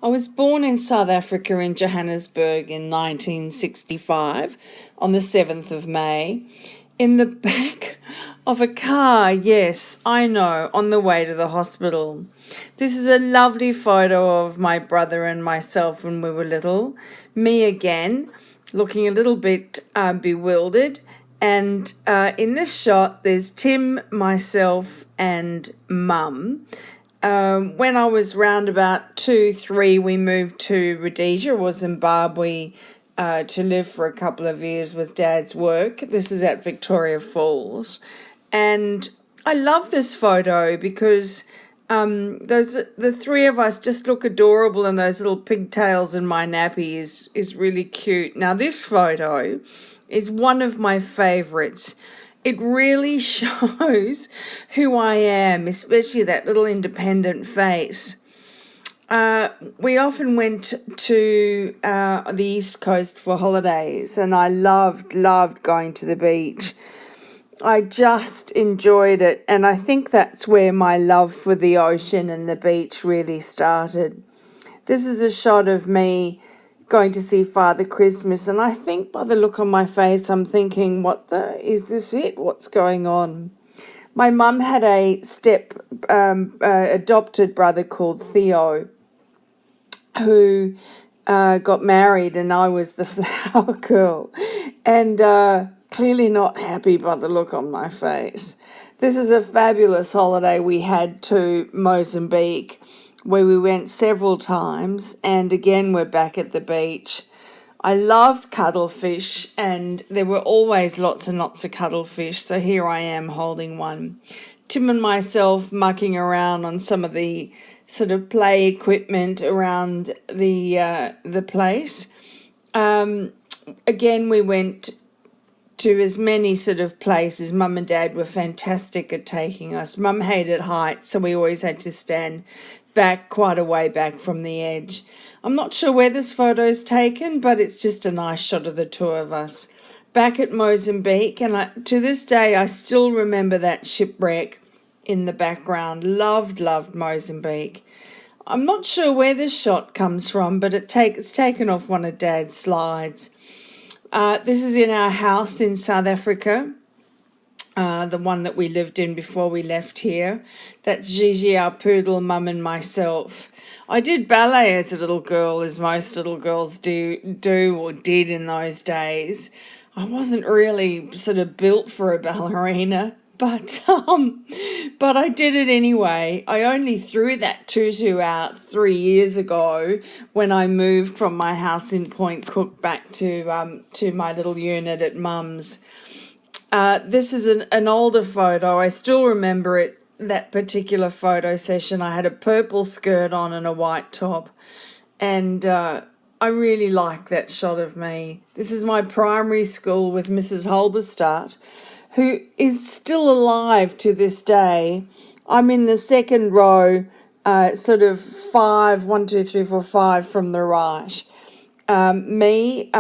I was born in South Africa in Johannesburg in 1965 on the 7th of May. In the back of a car, yes, I know, on the way to the hospital. This is a lovely photo of my brother and myself when we were little. Me again, looking a little bit bewildered. And in this shot, there's Tim, myself, and Mum. When I was round about 2, 3, we moved to Rhodesia or Zimbabwe to live for a couple of years with Dad's work. This is at Victoria Falls. And I love this photo because the three of us just look adorable, and those little pigtails in my nappy is really cute. Now, this photo is one of my favourites. It really shows who I am, especially that little independent face. We often went to the East Coast for holidays, and I loved going to the beach. I just enjoyed it, and I think that's where my love for the ocean and the beach really started. This is a shot of me going to see Father Christmas, and I think by the look on my face I'm thinking, is this it? What's going on? My mum had a adopted brother called Theo who got married, and I was the flower girl, and clearly not happy by the look on my face. This is a fabulous holiday we had to Mozambique, where we went several times, and again we're back at the beach. I loved cuttlefish, and there were always lots and lots of cuttlefish, so here I am holding one. Tim and myself mucking around on some of the sort of play equipment around the place. Again, we went to as many sort of places. Mum and Dad were fantastic at taking us. Mum hated heights, so we always had to stand back quite a way back from the edge. I'm not sure where this photo is taken, but it's just a nice shot of the two of us back at Mozambique. And to this day, I still remember that shipwreck in the background. Loved Mozambique. I'm not sure where this shot comes from, but it's taken off one of Dad's slides. This is in our house in South Africa, the one that we lived in before we left here. That's Gigi, our poodle, Mum and myself. I did ballet as a little girl, as most little girls do or did in those days. I wasn't really sort of built for a ballerina, but I did it anyway. I only threw that tutu out 3 years ago when I moved from my house in Point Cook back to my little unit at Mum's. This is an older photo. I still remember it, that particular photo session. I had a purple skirt on and a white top, and I really like that shot of me. This is my primary school with Mrs. Halberstadt, who is still alive to this day. I'm in the second row, sort of 5, 1, 2, 3, 4, 5 from the right. Me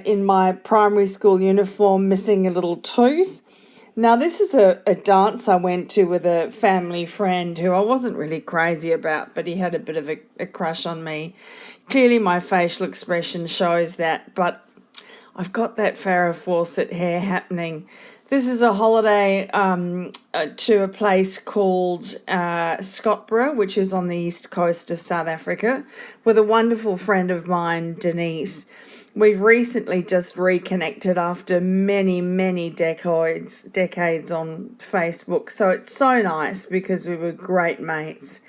in my primary school uniform, missing a little tooth. Now, this is a dance I went to with a family friend who I wasn't really crazy about, but he had a bit of a crush on me. Clearly, my facial expression shows that, but I've got that Farrah Fawcett hair happening. This is a holiday to a place called Scotborough, which is on the east coast of South Africa, with a wonderful friend of mine, Denise. We've recently just reconnected after many decades on Facebook, so it's so nice because we were great mates.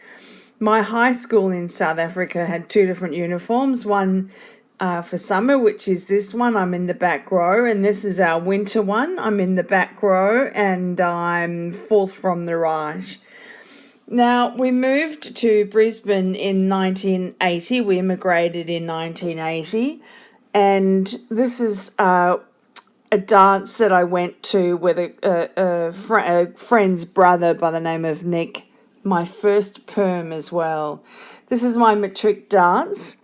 My high school in South Africa had 2 different uniforms, one for summer, which is this one. I'm in the back row, and this is our winter one. I'm in the back row, and I'm 4th from the right. Now, we moved to Brisbane in 1980. We immigrated in 1980, and this is a dance that I went to with a friend's brother by the name of Nick, my first perm as well. This is my matric dance,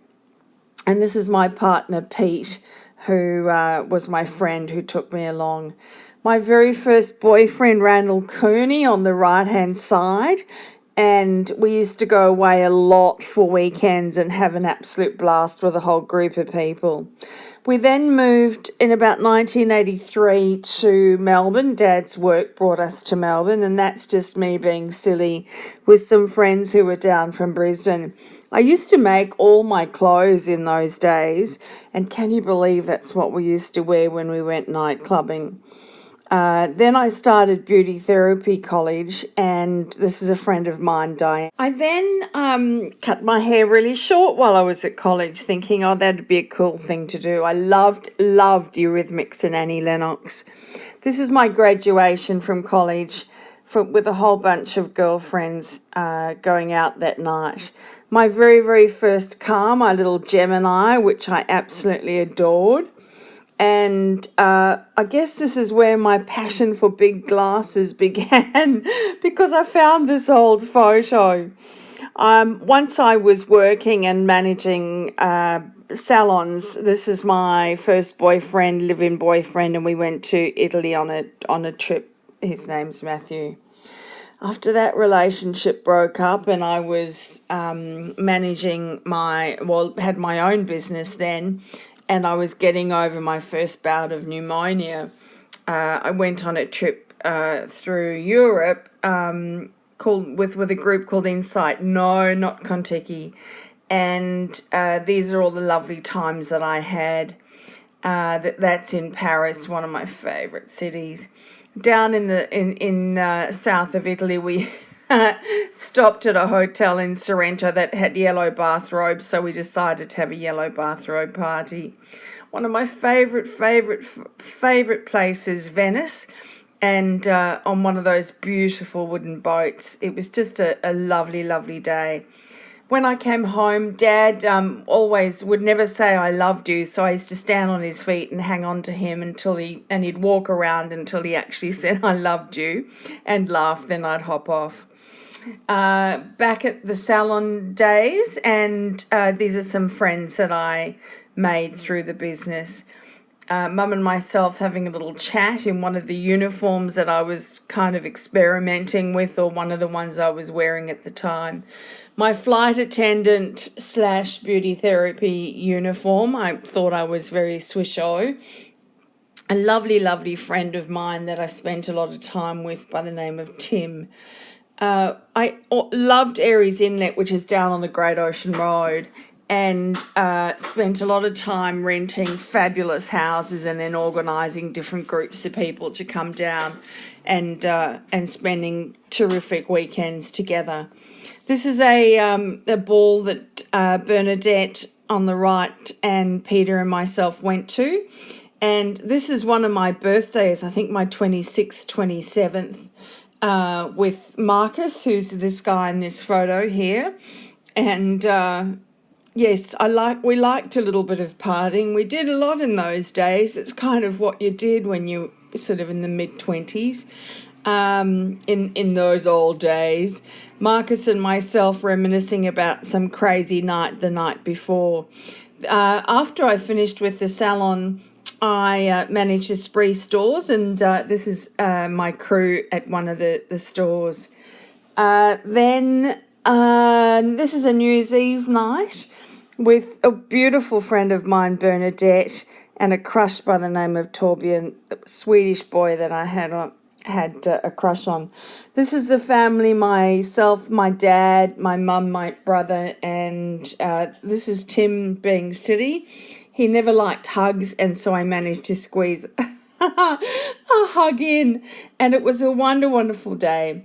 and this is my partner, Pete, who was my friend who took me along. My very first boyfriend, Randall Cooney, on the right-hand side, and we used to go away a lot for weekends and have an absolute blast with a whole group of people. We then moved in about 1983 to Melbourne. Dad's work brought us to Melbourne, and that's just me being silly with some friends who were down from Brisbane. I used to make all my clothes in those days, and can you believe that's what we used to wear when we went night clubbing? Then I started beauty therapy college, and this is a friend of mine, Diane. I then cut my hair really short while I was at college, thinking, oh, that'd be a cool thing to do. I loved Eurythmics and Annie Lennox. This is my graduation from college with a whole bunch of girlfriends going out that night. My very, very first car, my little Gemini, which I absolutely adored. And I guess this is where my passion for big glasses began because I found this old photo. Once I was working and managing salons. This is my first boyfriend, live-in boyfriend, and we went to Italy on a trip. His name's Matthew. After that relationship broke up and I was had my own business then, and I was getting over my first bout of pneumonia, I went on a trip through Europe with a group called Insight. No, not Contiki. And these are all the lovely times that I had. That's in Paris, one of my favourite cities. Down in the south of Italy, we stopped at a hotel in Sorrento that had yellow bathrobes, so we decided to have a yellow bathrobe party. One of my favourite places, Venice, and on one of those beautiful wooden boats. It was just a lovely, lovely day. When I came home, Dad always would never say I loved you, so I used to stand on his feet and hang on to him and he'd walk around until he actually said I loved you and laugh, then I'd hop off. Back at the salon days, and these are some friends that I made through the business. Mum and myself having a little chat in one of the uniforms that I was kind of experimenting with, or one of the ones I was wearing at the time. My flight attendant / beauty therapy uniform, I thought I was very swisho. A lovely, lovely friend of mine that I spent a lot of time with by the name of Tim. I loved Aireys Inlet, which is down on the Great Ocean Road, and spent a lot of time renting fabulous houses and then organising different groups of people to come down and spending terrific weekends together. This is a ball that Bernadette on the right and Peter and myself went to, and this is one of my birthdays, I think my 26th, 27th, with Marcus, who's this guy in this photo here, and yes, we liked a little bit of partying. We did a lot in those days. It's kind of what you did when you were sort of in the mid-20s. In those old days, Marcus and myself reminiscing about some crazy night the night before. After I finished with the salon, I managed Esprit stores, and this is my crew at one of the stores. Then this is a New Year's Eve night with a beautiful friend of mine, Bernadette, and a crush by the name of Torbjörn, the Swedish boy that I had a crush on. This is the family, myself, my dad, my mum, my brother, and this is Tim being silly. He never liked hugs, and so I managed to squeeze a hug in, and it was a wonderful day.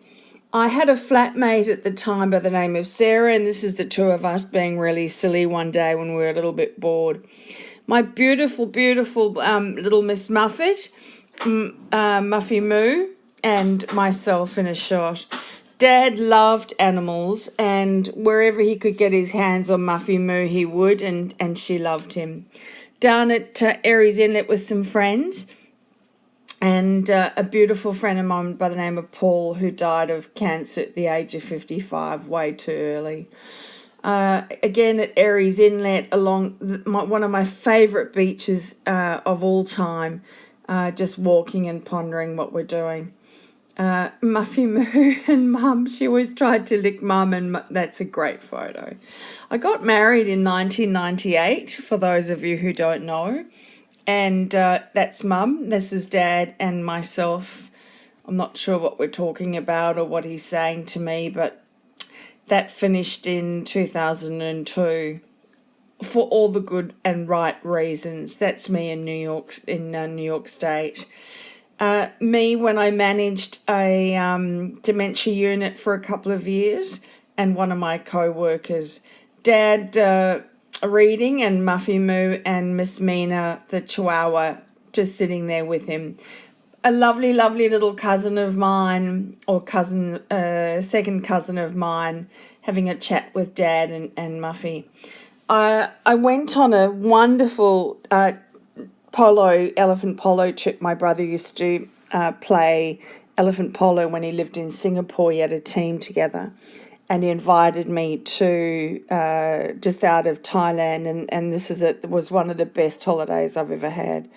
I had a flatmate at the time by the name of Sarah, and this is the two of us being really silly one day when we were a little bit bored. My beautiful little Miss Muffet, Muffy Moo, and myself in a shot. Dad loved animals, and wherever he could get his hands on Muffy Moo, he would, and she loved him. Down at Aireys Inlet with some friends, and a beautiful friend of mine by the name of Paul, who died of cancer at the age of 55, way too early. Again at Aireys Inlet, along one of my favourite beaches of all time, just walking and pondering what we're doing. Muffy Moo and Mum. She always tried to lick Mum, and that's a great photo. I got married in 1998, for those of you who don't know, and that's Mum. This is Dad and myself. I'm not sure what we're talking about or what he's saying to me, but that finished in 2002 for all the good and right reasons. That's me in New York State. Me when I managed a dementia unit for a couple of years, and one of my co-workers. Dad reading, and Muffy Moo and Miss Mina, the Chihuahua, just sitting there with him. A lovely, lovely little cousin of mine, or second cousin of mine, having a chat with Dad and Muffy. I went on a wonderful elephant polo trip. My brother used to play elephant polo when he lived in Singapore. He had a team together, and he invited me to just out of Thailand, and this was one of the best holidays I've ever had.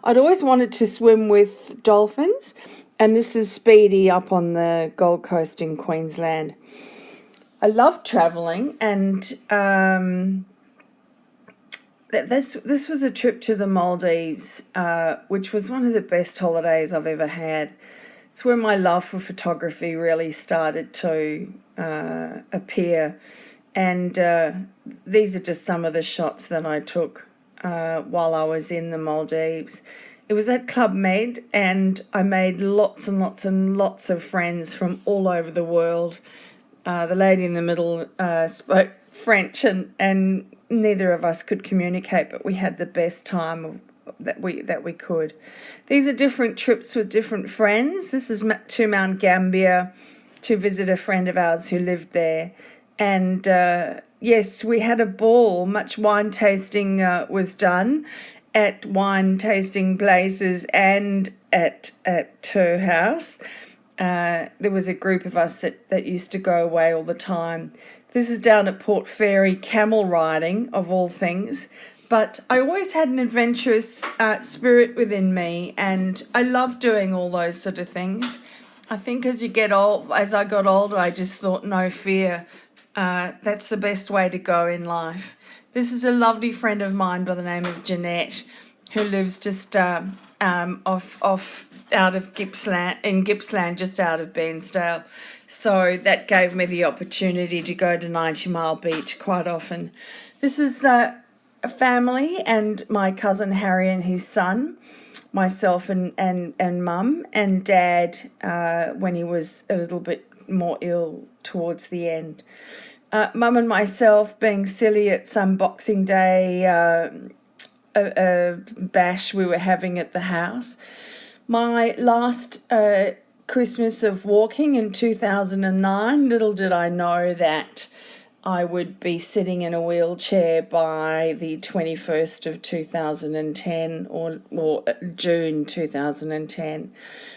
I'd always wanted to swim with dolphins, and this is Speedy up on the Gold Coast in Queensland. I love travelling, and this was a trip to the Maldives, which was one of the best holidays I've ever had. It's where my love for photography really started to appear, and these are just some of the shots that I took while I was in the Maldives. It was at Club Med, and I made lots and lots and lots of friends from all over the world. The lady in the middle spoke French, and neither of us could communicate, but we had the best time that we could. These are different trips with different friends. This is to Mount Gambier to visit a friend of ours who lived there, and yes, we had a ball. Much wine tasting was done at wine tasting places and at her house. There was a group of us that used to go away all the time. This is down at Port Fairy, camel riding, of all things. But I always had an adventurous spirit within me, and I love doing all those sort of things. I think as I got older, I just thought, no fear. That's the best way to go in life. This is a lovely friend of mine by the name of Jeanette, who lives just off out of Gippsland, just out of Bairnsdale. So that gave me the opportunity to go to 90 Mile Beach quite often. This is a family, and my cousin Harry and his son, myself and Mum, and Dad when he was a little bit more ill towards the end. Mum and myself being silly at some Boxing Day a bash we were having at the house. My last Christmas of walking in 2009, little did I know that I would be sitting in a wheelchair by the 21st of 2010 or June 2010.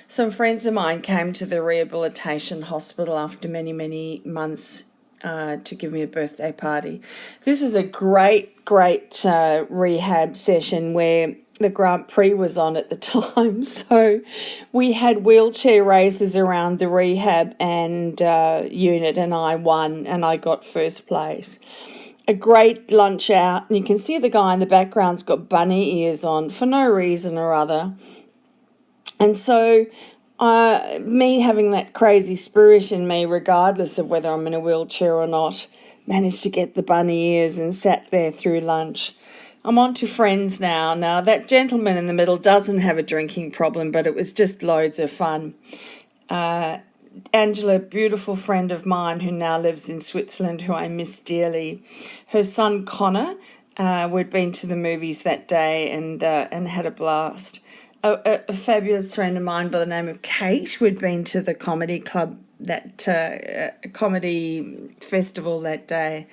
Some friends of mine came to the rehabilitation hospital after many, many months to give me a birthday party. This is a great rehab session where the Grand Prix was on at the time. So we had wheelchair races around the rehab and unit, and I won, and I got first place. A great lunch out, and you can see the guy in the background's got bunny ears on for no reason or other. And so me having that crazy spirit in me, regardless of whether I'm in a wheelchair or not, managed to get the bunny ears and sat there through lunch. I'm on to friends now. Now, that gentleman in the middle doesn't have a drinking problem, but it was just loads of fun. Angela, beautiful friend of mine who now lives in Switzerland, who I miss dearly. Her son Connor, we'd been to the movies that day and had a blast. A fabulous friend of mine by the name of Kate, we'd been to the comedy club, that comedy festival that day.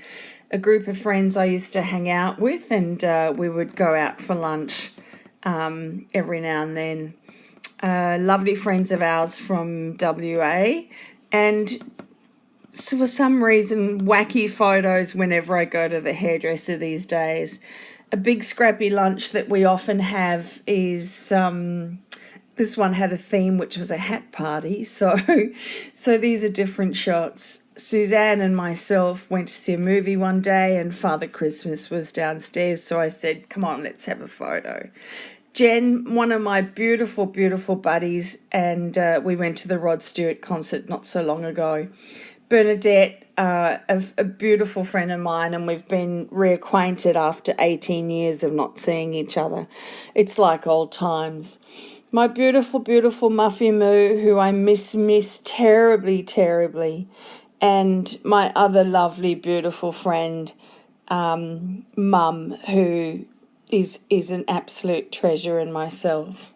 A group of friends I used to hang out with, and we would go out for lunch every now and then. Lovely friends of ours from WA, and so for some reason, wacky photos whenever I go to the hairdresser these days. A big scrappy lunch that we often have is the this one had a theme, which was a hat party. So, so these are different shots. Suzanne and myself went to see a movie one day, and Father Christmas was downstairs. So I said, "Come on, let's have a photo." Jen, one of my beautiful, beautiful buddies, and we went to the Rod Stewart concert not so long ago. Bernadette, a beautiful friend of mine, and we've been reacquainted after 18 years of not seeing each other. It's like old times. My beautiful, beautiful Muffy Moo, who I miss terribly, terribly, and my other lovely, beautiful friend, Mum, who is an absolute treasure in myself.